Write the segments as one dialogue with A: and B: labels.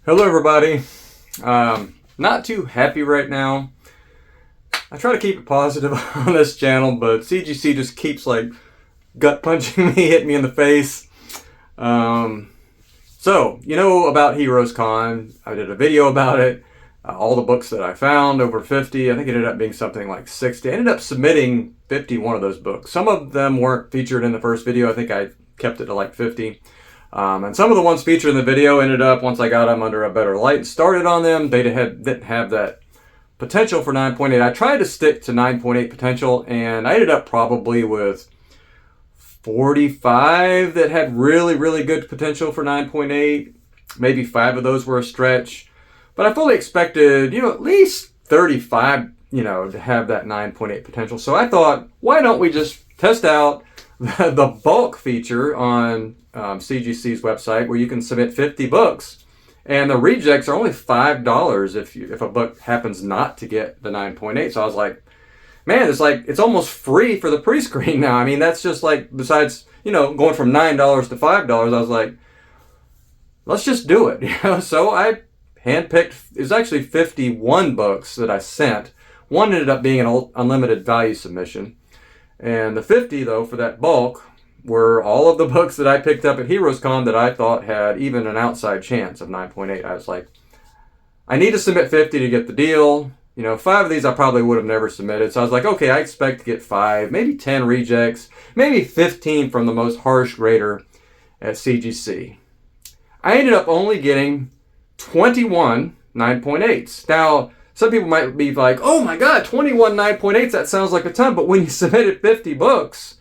A: Hello everybody. Not too happy right now. I try to keep it positive on this channel, but CGC just keeps like gut punching me, hitting me in the face. So, you know about Heroes Con. I did a video about it. All the books that I found, over 50. I think it ended up being something like 60. I ended up submitting 51 of those books. Some of them weren't featured in the first video. I think I kept it to like 50. And some of the ones featured in the video ended up, once I got them under a better light and started on them, they didn't have that potential for 9.8. I tried to stick to 9.8 potential, and I ended up probably with 45 that had really, really good potential for 9.8. Maybe 5 of those were a stretch. But I fully expected, at least 35, to have that 9.8 potential. So I thought, why don't we just test out the bulk feature on CGC's website, where you can submit 50 books, and the rejects are only $5 if a book happens not to get the 9.8. So I was like, man, it's almost free for the pre-screen now. I mean, that's just like, besides going from $9 to $5, I was like, let's just do it. So I handpicked. It was actually 51 books that I sent. One ended up being an unlimited value submission. And the 50, though, for that bulk were all of the books that I picked up at Heroes Con that I thought had even an outside chance of 9.8. I was like, I need to submit 50 to get the deal. 5 of these I probably would have never submitted. So I was like, okay, I expect to get 5, maybe 10 rejects, maybe 15 from the most harsh grader at CGC. I ended up only getting 21 9.8s. Now, some people might be like, oh my God, 21 9.8s, that sounds like a ton. But when you submitted 50 books,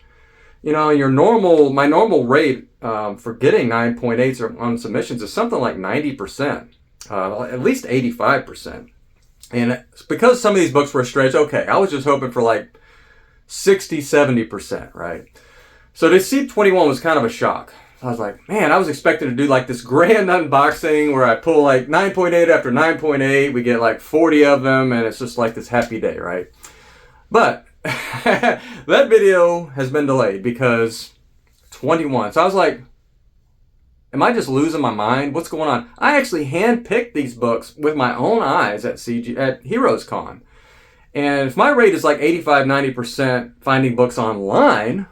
A: my normal rate for getting 9.8s on submissions is something like 90%, at least 85%. And because some of these books were a stretch, okay, I was just hoping for like 60, 70%, right? So to see 21 was kind of a shock. I was like, man, I was expecting to do like this grand unboxing where I pull like 9.8 after 9.8. We get like 40 of them, and it's just like this happy day, right? But that video has been delayed because 21. So I was like, am I just losing my mind? What's going on? I actually handpicked these books with my own eyes at Heroes Con. And if my rate is like 85, 90% finding books online,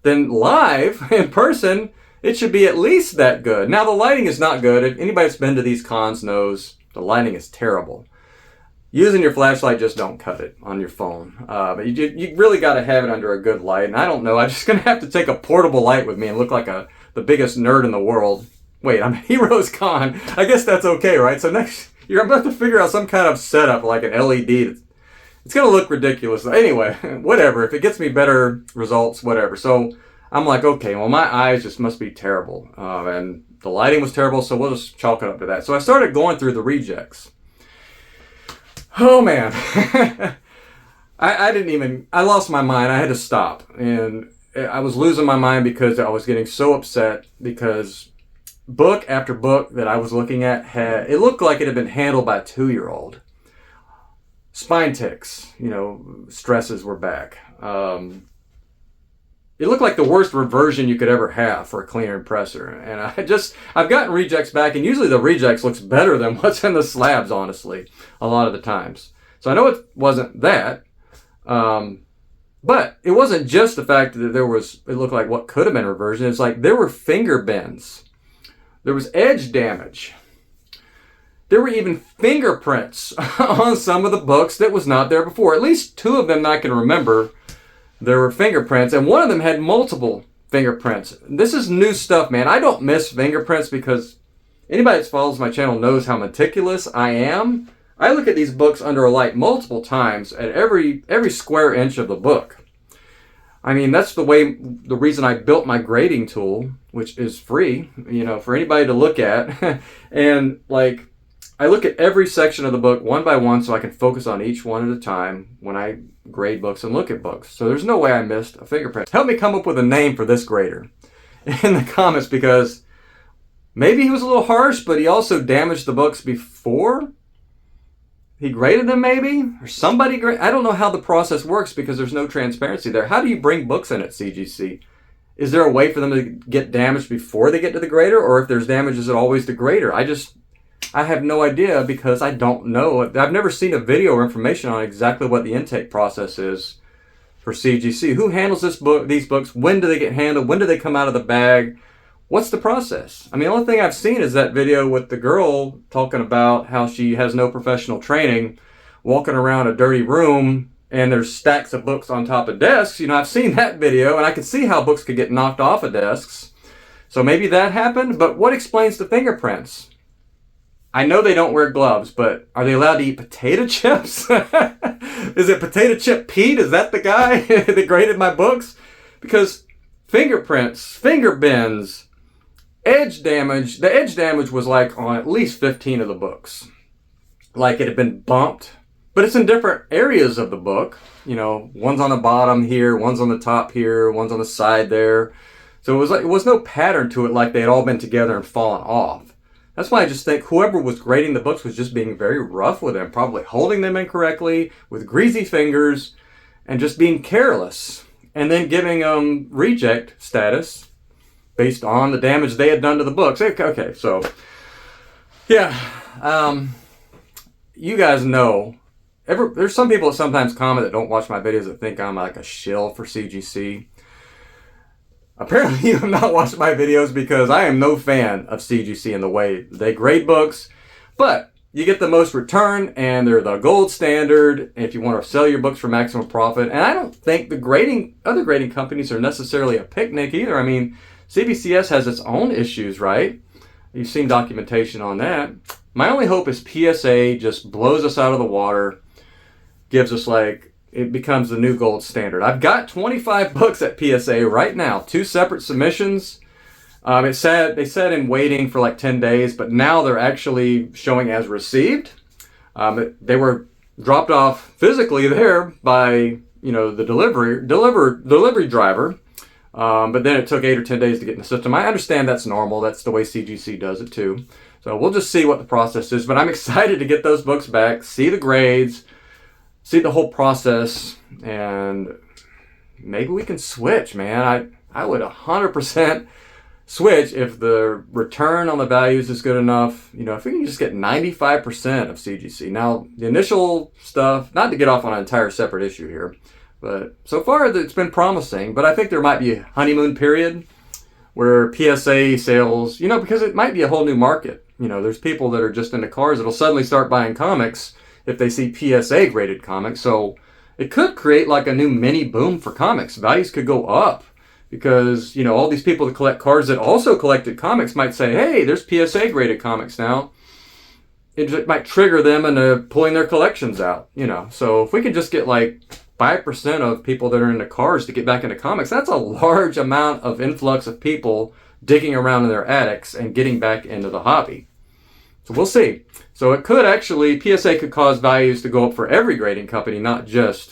A: then live in person, it should be at least that good. Now, the lighting is not good. If anybody that's been to these cons knows the lighting is terrible. Using your flashlight, just don't cut it on your phone. But you really got to have it under a good light. And I don't know. I'm just going to have to take a portable light with me and look like the biggest nerd in the world. Wait, I'm at Heroes Con. I guess that's okay, right? So next year, I'm about to figure out some kind of setup like an LED. It's going to look ridiculous. Anyway, whatever. If it gets me better results, whatever. So I'm like, okay, well, my eyes just must be terrible. And the lighting was terrible, so we'll just chalk it up to that. So I started going through the rejects. Oh, man. I lost my mind. I had to stop. And I was losing my mind because I was getting so upset because book after book that I was looking at it looked like it had been handled by a 2-year-old. Spine ticks, stresses were back. It looked like the worst reversion you could ever have for a cleaner impressor. And I've gotten rejects back, and usually the rejects looks better than what's in the slabs, honestly, a lot of the times. So I know it wasn't that. But it wasn't just the fact that it looked like what could have been reversion. It's like there were finger bends. There was edge damage. There were even fingerprints on some of the books that was not there before. At least 2 of them that I can remember. There were fingerprints, and one of them had multiple fingerprints. This is new stuff, man. I don't miss fingerprints because anybody that follows my channel knows how meticulous I am. I look at these books under a light multiple times at every square inch of the book. I mean, that's the reason I built my grading tool, which is free, for anybody to look at. And I look at every section of the book one by one so I can focus on each one at a time when I grade books and look at books. So there's no way I missed a fingerprint. Help me come up with a name for this grader in the comments, because maybe he was a little harsh, but he also damaged the books before he graded them, maybe? Or somebody I don't know how the process works because there's no transparency there. How do you bring books in at CGC? Is there a way for them to get damaged before they get to the grader? Or if there's damage, is it always the grader? I have no idea because I don't know. I've never seen a video or information on exactly what the intake process is for CGC. Who handles these books? When do they get handled? When do they come out of the bag? What's the process? I mean, the only thing I've seen is that video with the girl talking about how she has no professional training, walking around a dirty room, and there's stacks of books on top of desks. You know, I've seen that video, and I can see how books could get knocked off of desks. So maybe that happened, but what explains the fingerprints? I know they don't wear gloves, but are they allowed to eat potato chips? Is it Potato Chip Pete? Is that the guy that graded my books? Because fingerprints, finger bends, edge damage, the edge damage was like on at least 15 of the books. Like it had been bumped, but it's in different areas of the book. You know, one's on the bottom here, one's on the top here, one's on the side there. So it was no pattern to it like they had all been together and fallen off. That's why I just think whoever was grading the books was just being very rough with them, probably holding them incorrectly with greasy fingers and just being careless and then giving them reject status based on the damage they had done to the books. Okay, so yeah, you guys know, there's some people that sometimes comment that don't watch my videos that think I'm like a shill for CGC. Apparently you have not watched my videos because I am no fan of CGC in the way they grade books, but you get the most return and they're the gold standard if you want to sell your books for maximum profit. And I don't think the other grading companies are necessarily a picnic either. I mean, CBCS has its own issues, right? You've seen documentation on that. My only hope is PSA just blows us out of the water, gives us it becomes the new gold standard. I've got 25 books at PSA right now, 2 separate submissions. They said in waiting for like 10 days, but now they're actually showing as received. They were dropped off physically there by the delivery driver, but then it took 8 or 10 days to get in the system. I understand that's normal. That's the way CGC does it too. So we'll just see what the process is. But I'm excited to get those books back, see the grades, see the whole process, and maybe we can switch, man. I would 100% switch if the return on the values is good enough. If we can just get 95% of CGC. Now, the initial stuff, not to get off on an entire separate issue here, but so far it's been promising. But I think there might be a honeymoon period where PSA sales, because it might be a whole new market. There's people that are just into cars that'll suddenly start buying comics if they see PSA graded comics. So it could create like a new mini boom for comics. Values could go up because, all these people that collect cards that also collected comics might say, hey, there's PSA graded comics now. It might trigger them into pulling their collections out, So if we could just get like 5% of people that are into cars to get back into comics, that's a large amount of influx of people digging around in their attics and getting back into the hobby. So we'll see. So it could actually, PSA could cause values to go up for every grading company, not just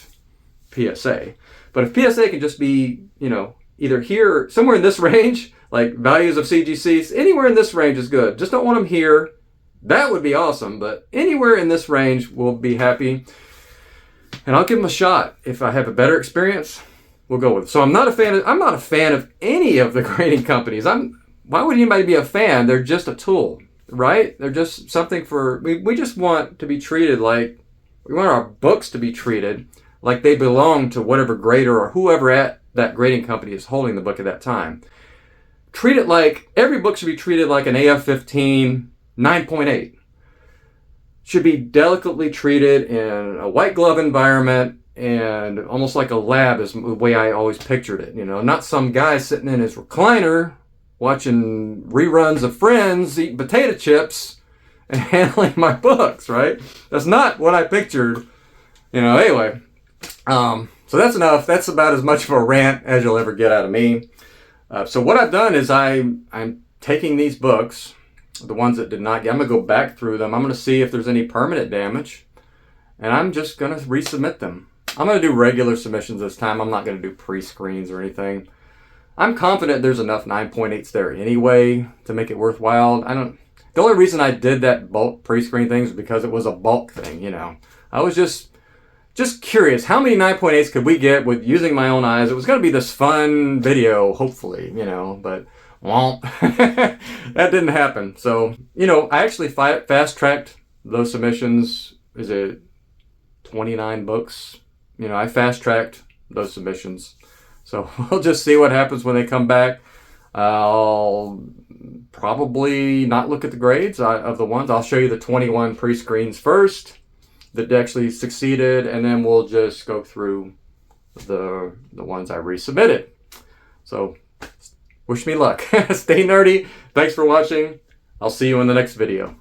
A: PSA. But if PSA can just be, either here, somewhere in this range, like values of CGCs, anywhere in this range is good. Just don't want them here. That would be awesome. But anywhere in this range, we'll be happy. And I'll give them a shot. If I have a better experience, we'll go with it. So I'm not a fan of any of the grading companies. Why would anybody be a fan? They're just a tool. Right? They're just something we just want to be treated we want our books to be treated like they belong to whatever grader or whoever at that grading company is holding the book at that time. Treat it like, every book should be treated like an AF-15 9.8. Should be delicately treated in a white glove environment and almost like a lab is the way I always pictured it. Not some guy sitting in his recliner watching reruns of Friends, eating potato chips, and handling my books, right? That's not what I pictured. Anyway. So that's enough. That's about as much of a rant as you'll ever get out of me. So what I've done is I'm taking these books, the ones that did not get, I'm going to go back through them. I'm going to see if there's any permanent damage, and I'm just going to resubmit them. I'm going to do regular submissions this time. I'm not going to do pre-screens or anything. I'm confident there's enough 9.8s there anyway to make it worthwhile. The only reason I did that bulk pre-screen thing is because it was a bulk thing, I was just curious, how many 9.8s could we get with using my own eyes? It was going to be this fun video, hopefully, but Well, that didn't happen. So, you know, I actually fast-tracked those submissions. Is it 29 books? You know, I fast-tracked those submissions. So we'll just see what happens when they come back. I'll probably not look at the grades of the ones. I'll show you the 21 pre-screens first that actually succeeded, and then we'll just go through the ones I resubmitted. So wish me luck. Stay nerdy. Thanks for watching. I'll see you in the next video.